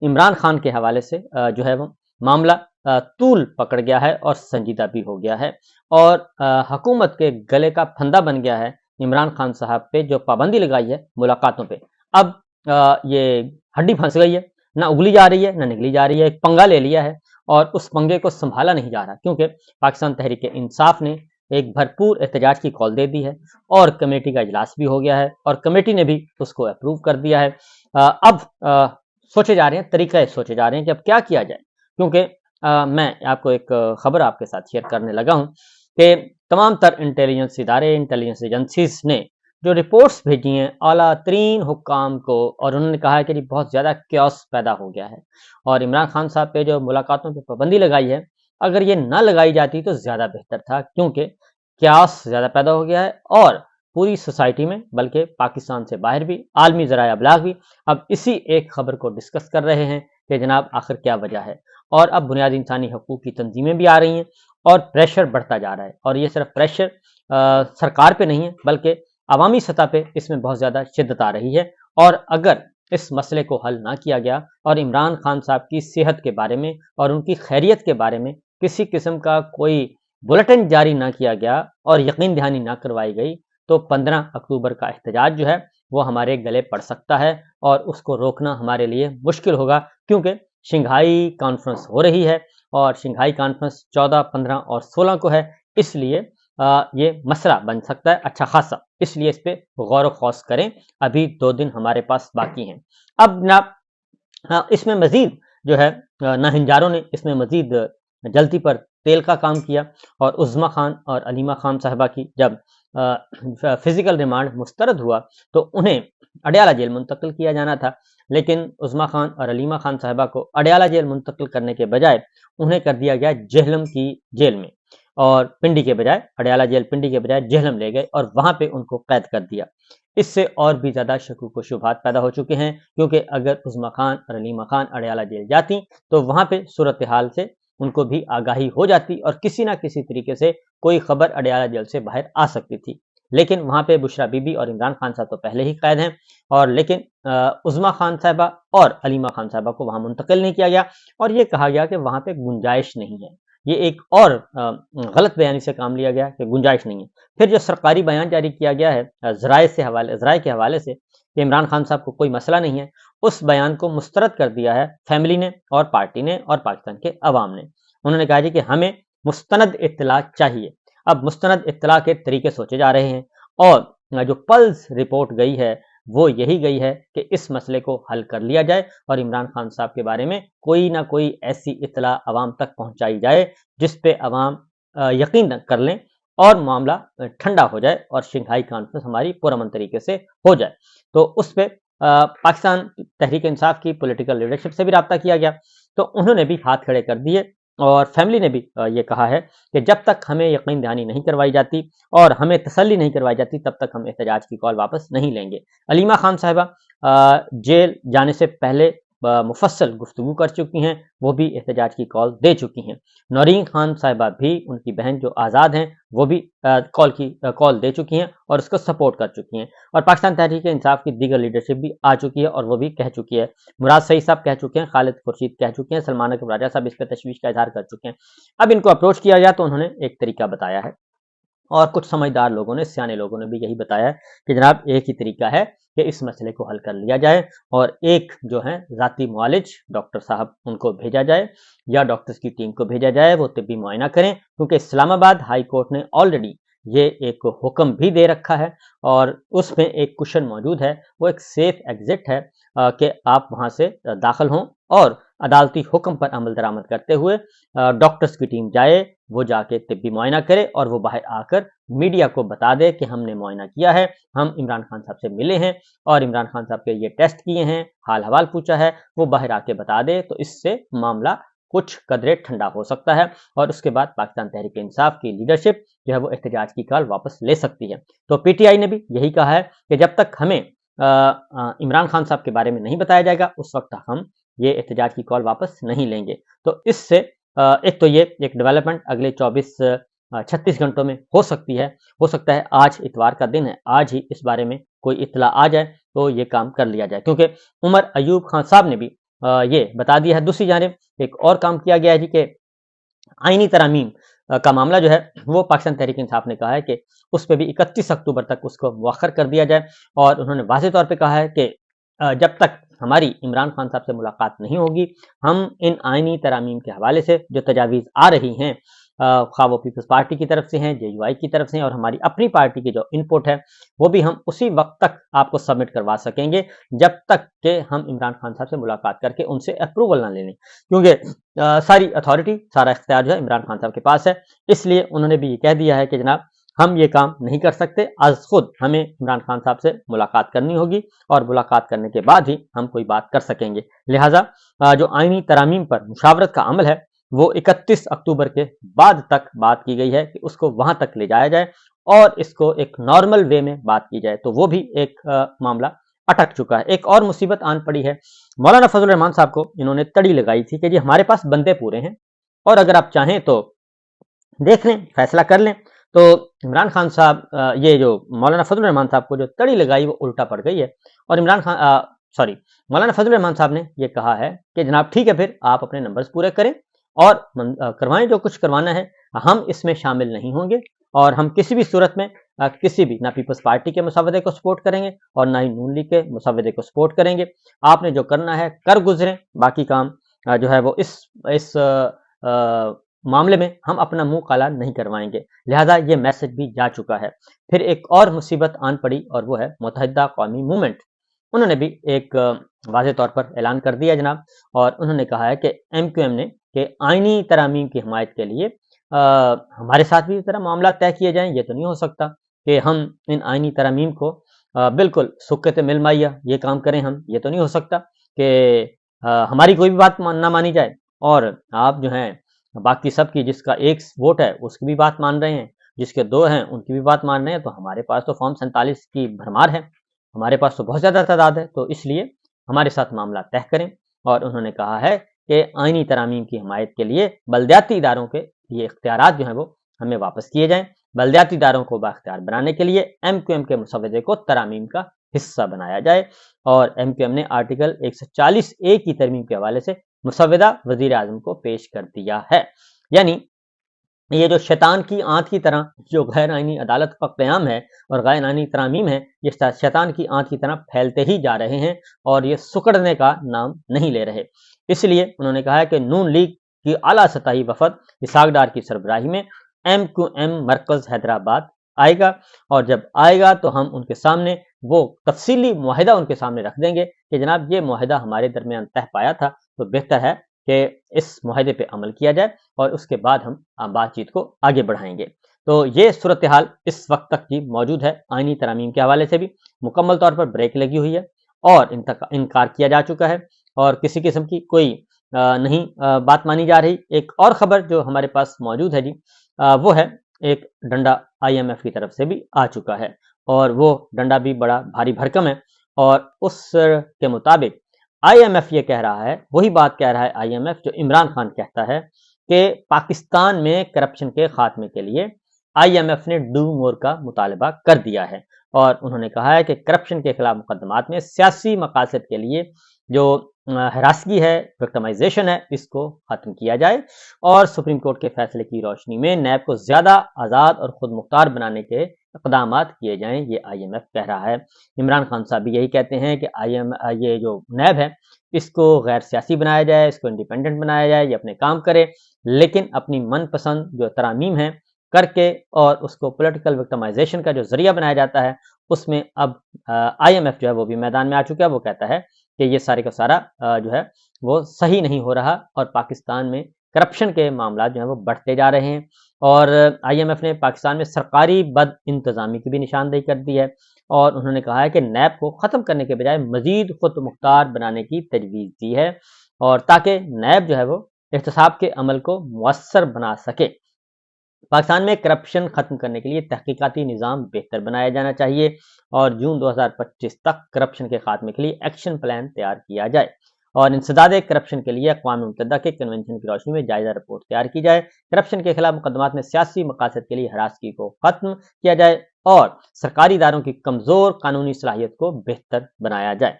عمران خان کے حوالے سے جو ہے وہ معاملہ طول پکڑ گیا ہے اور سنجیدہ بھی ہو گیا ہے، اور حکومت کے گلے کا پھندا بن گیا ہے عمران خان صاحب پہ جو پابندی لگائی ہے ملاقاتوں پہ۔ اب یہ ہڈی پھنس گئی ہے، نہ اگلی جا رہی ہے نہ نگلی جا رہی ہے، ایک پنگا لے لیا ہے اور اس پنگے کو سنبھالا نہیں جا رہا، کیونکہ پاکستان تحریک انصاف نے ایک بھرپور احتجاج کی کال دے دی ہے اور کمیٹی کا اجلاس بھی ہو گیا ہے اور کمیٹی نے بھی اس کو اپروو کر دیا ہے۔ اب سوچے جا رہے ہیں، طریقے سوچے جا رہے ہیں کہ اب کیا کیا جائے، کیونکہ میں آپ کو ایک خبر آپ کے ساتھ شیئر کرنے لگا ہوں کہ تمام تر انٹیلیجنس ادارے، انٹیلیجنس ایجنسیز نے جو رپورٹس بھیجی ہیں اعلیٰ ترین حکام کو، اور انہوں نے کہا ہے کہ بہت زیادہ کیوس پیدا ہو گیا ہے، اور عمران خان صاحب پہ جو ملاقاتوں پہ پابندی لگائی ہے، اگر یہ نہ لگائی جاتی تو زیادہ بہتر تھا، کیونکہ کیوس زیادہ پیدا ہو گیا ہے اور پوری سوسائٹی میں، بلکہ پاکستان سے باہر بھی، عالمی ذرائع ابلاغ بھی اب اسی ایک خبر کو ڈسکس کر رہے ہیں کہ جناب آخر کیا وجہ ہے، اور اب بنیادی انسانی حقوق کی تنظیمیں بھی آ رہی ہیں اور پریشر بڑھتا جا رہا ہے، اور یہ صرف پریشر سرکار پہ نہیں ہے بلکہ عوامی سطح پہ اس میں بہت زیادہ شدت آ رہی ہے، اور اگر اس مسئلے کو حل نہ کیا گیا اور عمران خان صاحب کی صحت کے بارے میں اور ان کی خیریت کے بارے میں کسی قسم کا کوئی بلیٹن جاری نہ کیا گیا اور یقین دہانی نہ کروائی گئی تو 15 اکتوبر کا احتجاج جو ہے وہ ہمارے گلے پڑ سکتا ہے، اور اس کو روکنا ہمارے لیے مشکل ہوگا، کیونکہ شنگھائی کانفرنس ہو رہی ہے اور شنگھائی کانفرنس 14، 15 اور 16 کو ہے، اس لیے یہ مسئلہ بن سکتا ہے اچھا خاصا، اس لیے اس پہ غور و خوض کریں، ابھی 2 دن ہمارے پاس باقی ہیں۔ اب جناب اس میں مزید جو ہے ناہنجاروں نے اس میں مزید جلتی پر تیل کا کام کیا، اور عظمیٰ خان اور علیمہ خان صاحبہ کی جب فزیکل ریمانڈ مسترد ہوا تو انہیں اڈیالہ جیل منتقل کیا جانا تھا، لیکن عظمیٰ خان اور علیمہ خان صاحبہ کو اڈیالہ جیل منتقل کرنے کے بجائے انہیں کر دیا گیا جہلم کی جیل میں، اور پنڈی کے بجائے اڈیالہ جیل پنڈی کے بجائے جہلم لے گئے اور وہاں پہ ان کو قید کر دیا۔ اس سے اور بھی زیادہ شکوک و شبہات پیدا ہو چکے ہیں، کیونکہ اگر عظمیٰ خان اور علیمہ خان اڈیالہ جیل جاتی تو وہاں پہ صورتحال سے ان کو بھی آگاہی ہو جاتی اور کسی نہ کسی طریقے سے کوئی خبر اڈیالہ جیل سے باہر آ سکتی تھی، لیکن وہاں پہ بشرا بی بی اور عمران خان صاحب تو پہلے ہی قید ہیں، اور لیکن عظمیٰ خان صاحبہ اور علیمہ خان صاحبہ کو وہاں منتقل نہیں کیا گیا، اور یہ کہا گیا کہ وہاں پہ گنجائش نہیں ہے۔ یہ ایک اور غلط بیانی سے کام لیا گیا کہ گنجائش نہیں ہے۔ پھر جو سرکاری بیان جاری کیا گیا ہے ذرائع کے حوالے سے کہ عمران خان صاحب کو کوئی مسئلہ نہیں ہے، اس بیان کو مسترد کر دیا ہے فیملی نے اور پارٹی نے اور پاکستان کے عوام نے۔ انہوں نے کہا جی کہ ہمیں مستند اطلاع چاہیے۔ اب مستند اطلاع کے طریقے سوچے جا رہے ہیں، اور جو پلس رپورٹ گئی ہے وہ یہی گئی ہے کہ اس مسئلے کو حل کر لیا جائے اور عمران خان صاحب کے بارے میں کوئی نہ کوئی ایسی اطلاع عوام تک پہنچائی جائے جس پہ عوام یقین کر لیں اور معاملہ ٹھنڈا ہو جائے اور شنگھائی کانفرنس ہماری پرامن طریقے سے ہو جائے۔ تو اس پہ پاکستان تحریک انصاف کی پولیٹیکل لیڈرشپ سے بھی رابطہ کیا گیا، تو انہوں نے بھی ہاتھ کھڑے کر دیے، اور فیملی نے بھی یہ کہا ہے کہ جب تک ہمیں یقین دہانی نہیں کروائی جاتی اور ہمیں تسلی نہیں کروائی جاتی تب تک ہم احتجاج کی کال واپس نہیں لیں گے۔ علیمہ خان صاحبہ جیل جانے سے پہلے مفصل گفتگو کر چکی ہیں، وہ بھی احتجاج کی کال دے چکی ہیں۔ نورین خان صاحبہ بھی، ان کی بہن جو آزاد ہیں، وہ بھی کال دے چکی ہیں اور اس کو سپورٹ کر چکی ہیں، اور پاکستان تحریک انصاف کی دیگر لیڈرشپ بھی آ چکی ہے اور وہ بھی کہہ چکی ہے۔ مراد سعید صاحب کہہ چکے ہیں، خالد خورشید کہہ چکے ہیں، سلمان اکرم راجہ صاحب اس پہ تشویش کا اظہار کر چکے ہیں۔ اب ان کو اپروچ کیا گیا تو انہوں نے ایک طریقہ بتایا ہے، اور کچھ سمجھدار لوگوں نے، سیانے لوگوں نے بھی یہی بتایا ہے کہ جناب ایک ہی طریقہ ہے کہ اس مسئلے کو حل کر لیا جائے، اور ایک جو ہے ذاتی معالج ڈاکٹر صاحب ان کو بھیجا جائے یا ڈاکٹرز کی ٹیم کو بھیجا جائے، وہ طبی معائنہ کریں، کیونکہ اسلام آباد ہائی کورٹ نے آلریڈی یہ ایک حکم بھی دے رکھا ہے، اور اس میں ایک کوشن موجود ہے، وہ ایک سیف ایگزٹ ہے کہ آپ وہاں سے داخل ہوں اور عدالتی حکم پر عمل درآمد کرتے ہوئے ڈاکٹرز کی ٹیم جائے، وہ جا کے طبی معائنہ کرے اور وہ باہر آ کر میڈیا کو بتا دے کہ ہم نے معائنہ کیا ہے، ہم عمران خان صاحب سے ملے ہیں اور عمران خان صاحب کے یہ ٹیسٹ کیے ہیں، حال حوال پوچھا ہے، وہ باہر آ کے بتا دے، تو اس سے معاملہ کچھ قدرے ٹھنڈا ہو سکتا ہے، اور اس کے بعد پاکستان تحریک انصاف کی لیڈرشپ جو ہے وہ احتجاج کی کال واپس لے سکتی ہے۔ تو پی ٹی آئی نے بھی یہی کہا ہے کہ جب تک ہمیں عمران خان صاحب کے بارے میں نہیں بتایا جائے گا اس وقت ہم یہ احتجاج کی کال واپس نہیں لیں گے۔ تو اس سے ایک تو یہ ایک ڈیولپمنٹ اگلے 24-36 گھنٹوں میں ہو سکتی ہے، ہو سکتا ہے آج اتوار کا دن ہے، آج ہی اس بارے میں کوئی اطلاع آ جائے تو یہ کام کر لیا جائے، کیونکہ عمر ایوب خان صاحب نے بھی یہ بتا دیا ہے۔ دوسری جانب ایک اور کام کیا گیا ہے جی کہ آئینی ترامیم کا معاملہ جو ہے وہ پاکستان تحریک انصاف نے کہا ہے کہ اس پہ بھی 31 اکتوبر تک اس کو مؤخر کر دیا جائے، اور انہوں نے واضح طور پہ کہا ہے کہ جب تک ہماری عمران خان صاحب سے ملاقات نہیں ہوگی، ہم ان آئینی ترامیم کے حوالے سے جو تجاویز آ رہی ہیں، خواہ وہ پیپلز پارٹی کی طرف سے ہیں، جے یو آئی کی طرف سے ہیں، اور ہماری اپنی پارٹی کی جو ان پٹ ہے وہ بھی ہم اسی وقت تک آپ کو سبمٹ کروا سکیں گے جب تک کہ ہم عمران خان صاحب سے ملاقات کر کے ان سے اپروول نہ لے لیں، کیونکہ ساری اتھارٹی، سارا اختیار جو ہے عمران خان صاحب کے پاس ہے۔ اس لیے انہوں نے بھی یہ کہہ دیا ہے کہ جناب ہم یہ کام نہیں کر سکتے، از خود ہمیں عمران خان صاحب سے ملاقات کرنی ہوگی، اور ملاقات کرنے کے بعد ہی ہم کوئی بات کر سکیں گے۔ لہٰذا جو آئینی ترامیم پر مشاورت کا عمل ہے وہ 31 اکتوبر کے بعد تک بات کی گئی ہے کہ اس کو وہاں تک لے جایا جائے اور اس کو ایک نارمل وے میں بات کی جائے، تو وہ بھی ایک معاملہ اٹک چکا ہے۔ ایک اور مصیبت آن پڑی ہے، مولانا فضل الرحمان صاحب کو انہوں نے تڑی لگائی تھی کہ جی ہمارے پاس بندے پورے ہیں، اور اگر آپ چاہیں تو دیکھ لیں، فیصلہ کر لیں۔ تو عمران خان صاحب یہ جو مولانا فضل الرحمان صاحب کو جو تڑی لگائی وہ الٹا پڑ گئی ہے، اور مولانا فضل الرحمان صاحب نے یہ کہا ہے کہ جناب ٹھیک ہے، پھر آپ اپنے نمبرز پورے کریں اور کروائیں جو کچھ کروانا ہے، ہم اس میں شامل نہیں ہوں گے، اور ہم کسی بھی صورت میں کسی بھی نہ پیپلز پارٹی کے مسودے کو سپورٹ کریں گے اور نہ ہی نون لیگ کے مسودے کو سپورٹ کریں گے۔ آپ نے جو کرنا ہے کر گزریں، باقی کام جو ہے وہ اس معاملے میں ہم اپنا منہ کالا نہیں کروائیں گے۔ لہٰذا یہ میسج بھی جا چکا ہے۔ پھر ایک اور مصیبت آن پڑی، اور وہ ہے متحدہ قومی موومنٹ۔ انہوں نے بھی ایک واضح طور پر اعلان کر دیا جناب، اور انہوں نے کہا ہے کہ ایم کیو ایم نے کہ آئینی ترامیم کی حمایت کے لیے ہمارے ساتھ بھی اس طرح معاملات طے کیے جائیں۔ یہ تو نہیں ہو سکتا کہ ہم ان آئینی ترامیم کو بالکل سکت مل مائیا یہ کام کریں، ہم یہ تو نہیں ہو سکتا کہ ہماری کوئی بھی بات نہ مانی جائے، اور آپ جو ہیں باقی سب کی، جس کا ایک ووٹ ہے اس کی بھی بات مان رہے ہیں، جس کے 2 ہیں ان کی بھی بات مان رہے ہیں۔ تو ہمارے پاس تو فارم 47 کی بھرمار ہے، ہمارے پاس تو بہت زیادہ تعداد ہے، تو اس لیے ہمارے ساتھ معاملہ طے کریں۔ اور انہوں نے کہا ہے کہ آئینی ترامیم کی حمایت کے لیے بلدیاتی اداروں کے یہ اختیارات جو ہیں وہ ہمیں واپس کیے جائیں۔ بلدیاتی اداروں کو بااختیار بنانے کے لیے ایم کیو ایم کے مسودے کو ترامیم کا حصہ بنایا جائے، اور ایم کیو ایم نے آرٹیکل 140A کی ترمیم کے حوالے سے مسودہ وزیر اعظم کو پیش کر دیا ہے۔ یعنی یہ جو شیطان کی آنت کی طرح جو غیر آئینی عدالت کا قیام ہے اور غیر آئینی ترامیم ہے، یہ شیطان کی آنت کی طرح پھیلتے ہی جا رہے ہیں اور یہ سکڑنے کا نام نہیں لے رہے۔ اس لیے انہوں نے کہا ہے کہ نون لیگ کی اعلیٰ سطحی وفد اسحاق ڈار کی سربراہی میں ایم کیو ایم مرکز حیدرآباد آئے گا، اور جب آئے گا تو ہم ان کے سامنے وہ تفصیلی معاہدہ ان کے سامنے رکھ دیں گے کہ جناب یہ معاہدہ ہمارے درمیان طے پایا تھا، تو بہتر ہے کہ اس معاہدے پہ عمل کیا جائے، اور اس کے بعد ہم بات چیت کو آگے بڑھائیں گے۔ تو یہ صورتحال اس وقت تک کی موجود ہے۔ آئینی ترامیم کے حوالے سے بھی مکمل طور پر بریک لگی ہوئی ہے، اور انکار کیا جا چکا ہے، اور کسی قسم کی کوئی نہیں بات مانی جا رہی۔ ایک اور خبر جو ہمارے پاس موجود ہے جی، وہ ہے ایک ڈنڈا آئی ایم ایف کی طرف سے بھی آ چکا ہے، اور وہ ڈنڈا بھی بڑا بھاری بھرکم ہے، اور اس کے مطابق آئی ایم ایف یہ کہہ رہا ہے، وہی بات کہہ رہا ہے آئی ایم ایف جو عمران خان کہتا ہے کہ پاکستان میں کرپشن کے خاتمے کے لیے آئی ایم ایف نے ڈو مور کا مطالبہ کر دیا ہے، اور انہوں نے کہا ہے کہ کرپشن کے خلاف مقدمات میں سیاسی مقاصد کے لیے جو ہراسگی ہے، وکٹمائزیشن ہے، اس کو ختم کیا جائے، اور سپریم کورٹ کے فیصلے کی روشنی میں نیب کو زیادہ آزاد اور خود مختار بنانے کے اقدامات کیے جائیں، یہ آئی ایم ایف کہہ رہا ہے۔ عمران خان صاحب بھی یہی کہتے ہیں کہ یہ جو نیب ہے اس کو غیر سیاسی بنایا جائے، اس کو انڈیپینڈنٹ بنایا جائے، یہ اپنے کام کرے، لیکن اپنی من پسند جو ترامیم ہے کر کے، اور اس کو پولیٹیکل وکٹمائزیشن کا جو ذریعہ بنایا جاتا ہے، اس میں اب آئی ایم ایف جو ہے وہ بھی میدان میں آ چکا ہے۔ وہ کہتا ہے کہ یہ سارے کا سارا جو ہے وہ صحیح نہیں ہو رہا، اور پاکستان میں کرپشن کے معاملات جو ہیں وہ بڑھتے جا رہے ہیں، اور آئی ایم ایف نے پاکستان میں سرکاری بد انتظامی کی بھی نشاندہی کر دی ہے، اور انہوں نے کہا ہے کہ نیب کو ختم کرنے کے بجائے مزید خود مختار بنانے کی تجویز دی ہے، اور تاکہ نیب جو ہے وہ احتساب کے عمل کو مؤثر بنا سکے۔ پاکستان میں کرپشن ختم کرنے کے لیے تحقیقاتی نظام بہتر بنایا جانا چاہیے، اور جون 2025 تک کرپشن کے خاتمے کے لیے ایکشن پلان تیار کیا جائے، اور انسداد کرپشن کے لیے اقوام متحدہ کے کنونشن کی روشنی میں جائزہ رپورٹ تیار کی جائے، کرپشن کے خلاف مقدمات میں سیاسی مقاصد کے لیے ہراسگی کو ختم کیا جائے، اور سرکاری اداروں کی کمزور قانونی صلاحیت کو بہتر بنایا جائے۔